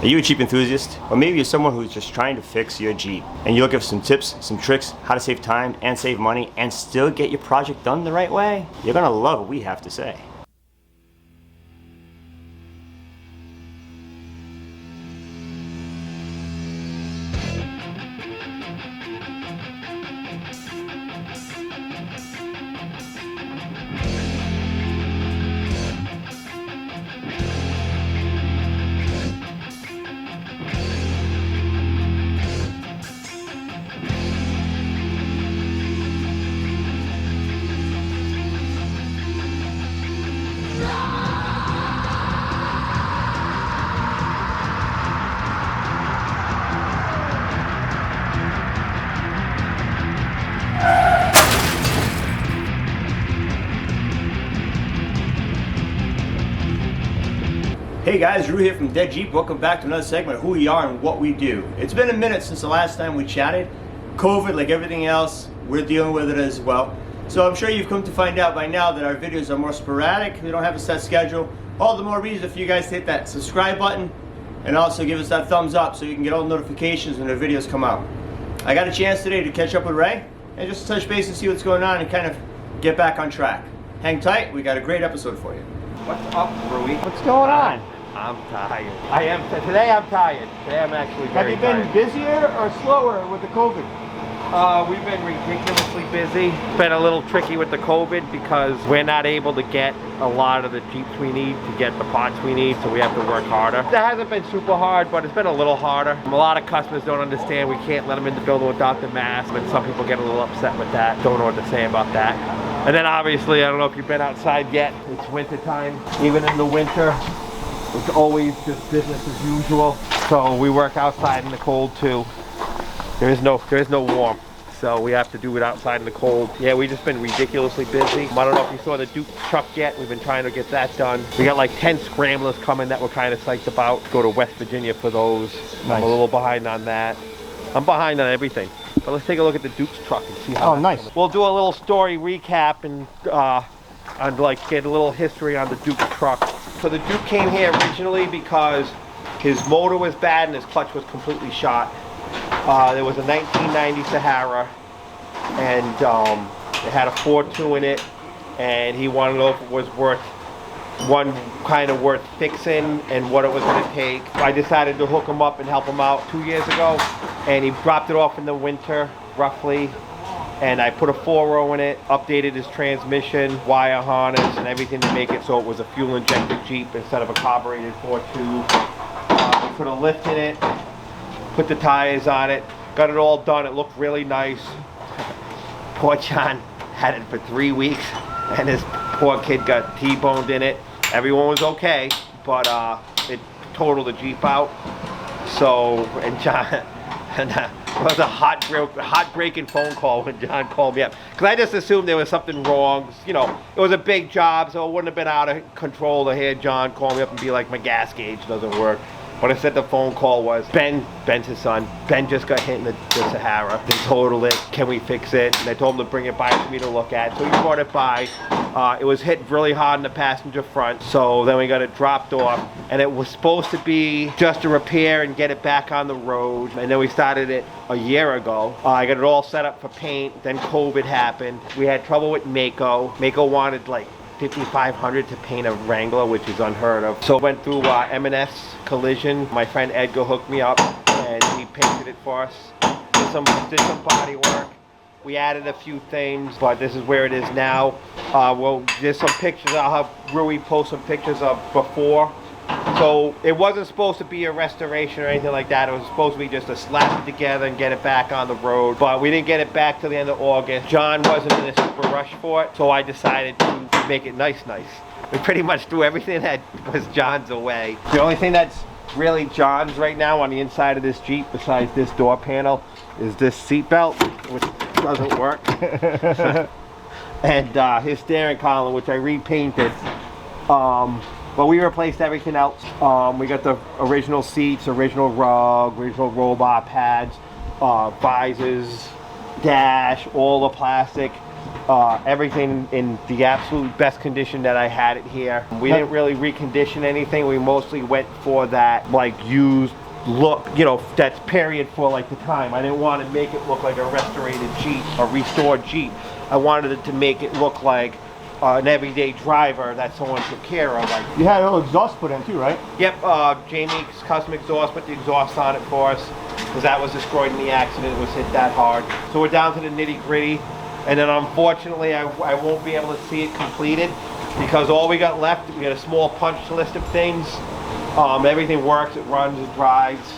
Are you a Jeep enthusiast? Or maybe you're someone who's just trying to fix your Jeep and you're looking for some tips, some tricks, how to save time and save money and still get your project done the right way? You're gonna love what we have to say. Hey guys, Drew here from Deadjeep. Welcome back to another segment of who we are and what we do. It's been a minute since the last time we chatted. COVID, like everything else, we're dealing with it as well. So I'm sure you've come to find out by now that our videos are more sporadic. We don't have a set schedule. All the more reason for you guys to hit that subscribe button and also give us that thumbs up so you can get all the notifications when the videos come out. I got a chance today to catch up with Ray and just touch base and see what's going on and kind of get back on track. Hang tight, we got a great episode for you. What's up, Rui? What's going on? I'm tired. Today I'm tired. Today I'm actually very tired. Have you been busier or slower with the COVID? We've been ridiculously busy. It's been a little tricky with the COVID because we're not able to get a lot of the Jeeps we need to get the parts we need, so we have to work harder. That hasn't been super hard, but it's been a little harder. A lot of customers don't understand we can't let them in the building without the mask, and some people get a little upset with that. Don't know what to say about that. And then obviously, I don't know if you've been outside yet. It's winter time. Even in the winter, it's always just business as usual. So we work outside in the cold too. There is no warm. So we have to do it outside in the cold. Yeah, we've just been ridiculously busy. I don't know if you saw the Duke truck yet. We've been trying to get that done. We got like 10 scramblers coming that we're kind of psyched about. Go to West Virginia for those. Nice. I'm a little behind on that. I'm behind on everything. But let's take a look at the Duke's truck and see how. Oh, nice. We'll do a little story recap and like get a little history on the Duke truck. So the Duke came here originally because his motor was bad and his clutch was completely shot. There was a 1990 Sahara and it had a 4.2 in it, and he wanted to know if it was worth fixing and what it was going to take. I decided to hook him up and help him out 2 years ago, and he dropped it off in the winter roughly, and I put a 4.0 in it, updated his transmission, wire harness and everything to make it so it was a fuel injected Jeep instead of a carbureted 4.2. We put a lift in it, put the tires on it, got it all done. It looked really nice. Poor John had it for 3 weeks and his poor kid got T-boned in it. Everyone was okay, but it totaled the Jeep out. So, and John, it was a heartbreaking phone call when John called me up. Because I just assumed there was something wrong. You know, it was a big job, so it wouldn't have been out of control to hear John call me up and be like, my gas gauge doesn't work. But instead the phone call was, Ben's his son. Ben just got hit in the Sahara. They totaled it. Can we fix it? And they told him to bring it by for me to look at. So he brought it by. It was hit really hard in the passenger front. So then we got it dropped off. And it was supposed to be just a repair and get it back on the road. And then we started it a year ago. I got it all set up for paint. Then COVID happened. We had trouble with Mako. Mako wanted like $5,500 to paint a Wrangler, which is unheard of. So went through M&S Collision. My friend Edgar hooked me up and he painted it for us. Did some body work. We added a few things, but this is where it is now. Well, there's some pictures. I'll have Rui post some pictures of before. So it wasn't supposed to be a restoration or anything like that. It was supposed to be just to slap it together and get it back on the road. But we didn't get it back till the end of August. John wasn't in a super rush for it, so I decided to make it nice. We pretty much threw everything that was John's away. The only thing that's really John's right now on the inside of this Jeep, besides this door panel, is this seat belt, which doesn't work. And his steering column, which I repainted. But we replaced everything else. We got the original seats, original rug, original roll bar pads, visors, dash, all the plastic. Everything in the absolute best condition that I had it here. We didn't really recondition anything. We mostly went for that like used look, you know, that's period for like the time. I didn't want to make it look like a restorated Jeep, a restored Jeep. I wanted it to make it look like an everyday driver that someone took care of. Like, You had a little exhaust put in too, right? yep, Jamie's custom exhaust, put the exhaust on it for us because that was destroyed in the accident. It was hit that hard. So we're down to the nitty gritty. And then unfortunately, I won't be able to see it completed because all we got left, we got a small punch list of things. Everything works, it runs, it drives.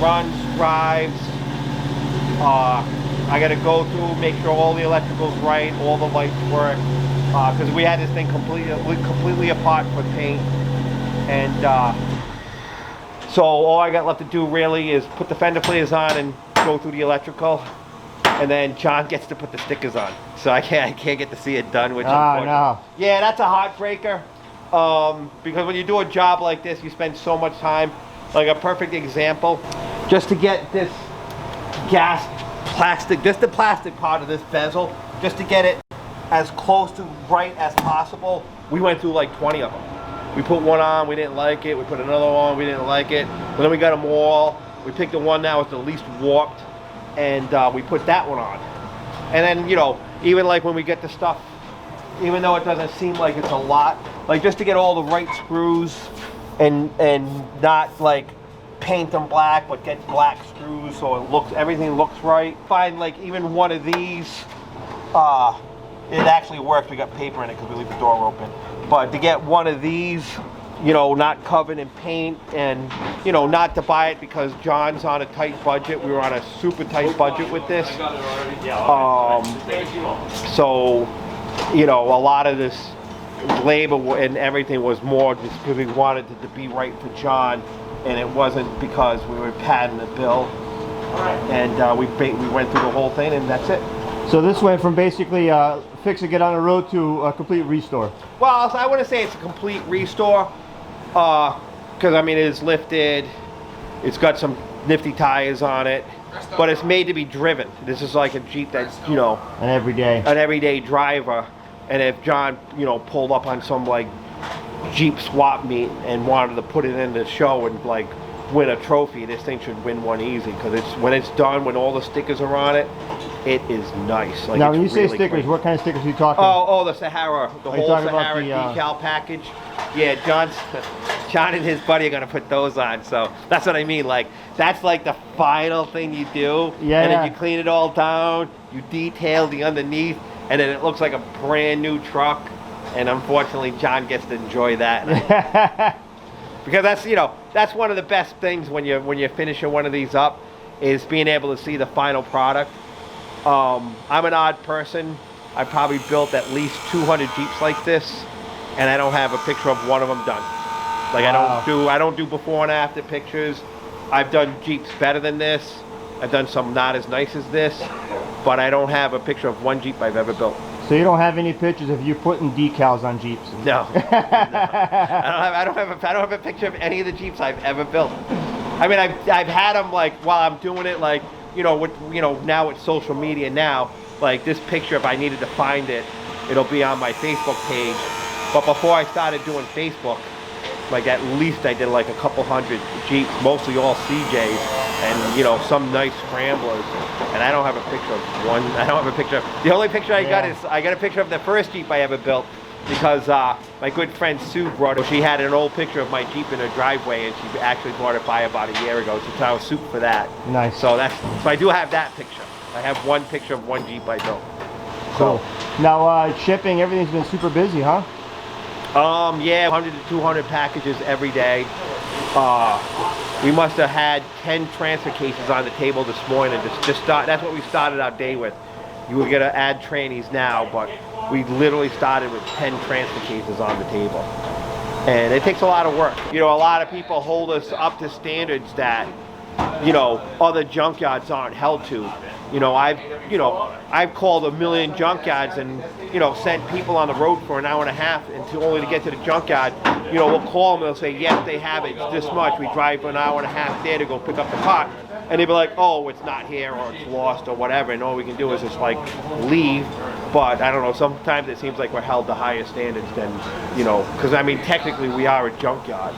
Runs, drives. I got to go through, make sure all the electrical's right, all the lights work. Because we had this thing completely apart for paint. And so all I got left to do really is put the fender flares on and go through the electrical, and then John gets to put the stickers on. So I can't get to see it done, which no. Yeah, that's a heartbreaker. Because when you do a job like this, you spend so much time. Like a perfect example, just to get this gas plastic, just the plastic part of this bezel, just to get it as close to right as possible, we went through like 20 of them. We put one on, we didn't like it. We put another on, we didn't like it. But then we got them all. We picked the one that was the least warped, and we put that one on. And then, you know, even like when we get the stuff, even though it doesn't seem like it's a lot, like just to get all the right screws and not like paint them black, but get black screws so it looks, everything looks right. Find like even one of these, it actually works. We got paper in it because we leave the door open. But to get one of these, you know, not covered in paint, and, you know, not to buy it because John's on a tight budget. We were on a super tight budget with this. So, you know, a lot of this labor and everything was more just because we wanted it to be right for John, and it wasn't because we were padding the bill. And we went through the whole thing, and that's it. So this went from basically fixing it on the road to a complete restore. Well, I wouldn't say it's a complete restore, because I mean, it is lifted, it's got some nifty tires on it, but it's made to be driven. This is like a Jeep that's, you know, an everyday driver. And if John, you know, pulled up on some like Jeep swap meet and wanted to put it in the show and like win a trophy, this thing should win one easy, because it's, when it's done, when all the stickers are on it, it is nice. Like, now, when you say really stickers, clean. What kind of stickers are you talking? Oh, the Sahara, the whole Sahara the, decal package. Yeah, John and his buddy are gonna put those on. So that's what I mean. Like, that's like the final thing you do. Yeah. And then you clean it all down. You detail the underneath, and then it looks like a brand new truck. And unfortunately, John gets to enjoy that. Because that's, you know, that's one of the best things when you're finishing one of these up, is being able to see the final product. I'm an odd person. I probably built at least 200 Jeeps like this, and I don't have a picture of one of them done. Like, wow. I don't do before and after pictures. I've done Jeeps better than this. I've done some not as nice as this, but I don't have a picture of one Jeep I've ever built. So you don't have any pictures of you putting decals on Jeeps? No. No. I don't have a picture of any of the Jeeps I've ever built. I mean, I've had them like while I'm doing it, like, you know, with, you know, now with social media now, like this picture, if I needed to find it, it'll be on my Facebook page. But before I started doing Facebook, like at least I did like a couple hundred Jeeps, mostly all CJs, and, you know, some nice scramblers. And I don't have a picture of one. I don't have a picture. The only picture I got is I got a picture of the first Jeep I ever built, because my good friend Sue brought it. She had an old picture of my Jeep in her driveway, and she actually brought it by about a year ago. So I was super for that. Nice. So I do have that picture. I have one picture of one Jeep I built. Cool. Now shipping, everything's been super busy, huh? Yeah, 100 to 200 packages every day. We must have had 10 transfer cases on the table this morning. That's what we started our day with. You were gonna add trainees now, but we literally started with 10 transfer cases on the table. And it takes a lot of work. You know, a lot of people hold us up to standards that, you know, other junkyards aren't held to. You know, I've called a million junkyards and, you know, sent people on the road for an hour and a half only to get to the junkyard. You know, we'll call them and they'll say, yes, they have it, it's this much. We drive an hour and a half there to go pick up the part. and they'd be like, oh, it's not here or it's lost or whatever, and all we can do is just like leave. But I don't know, sometimes it seems like we're held to higher standards than, you know, because I mean technically we are a junkyard,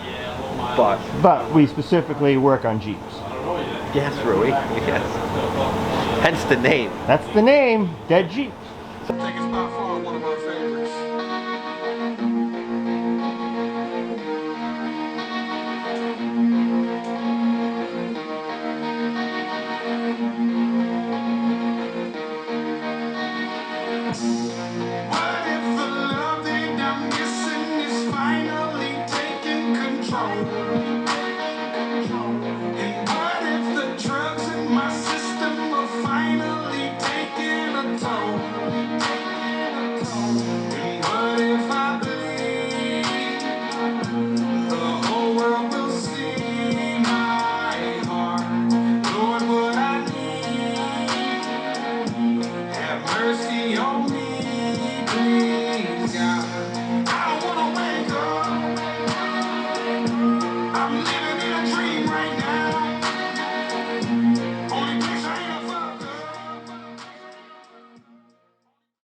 But we specifically work on Jeeps. yes, Rui, yes. Hence the name. That's the name, Dead Jeep.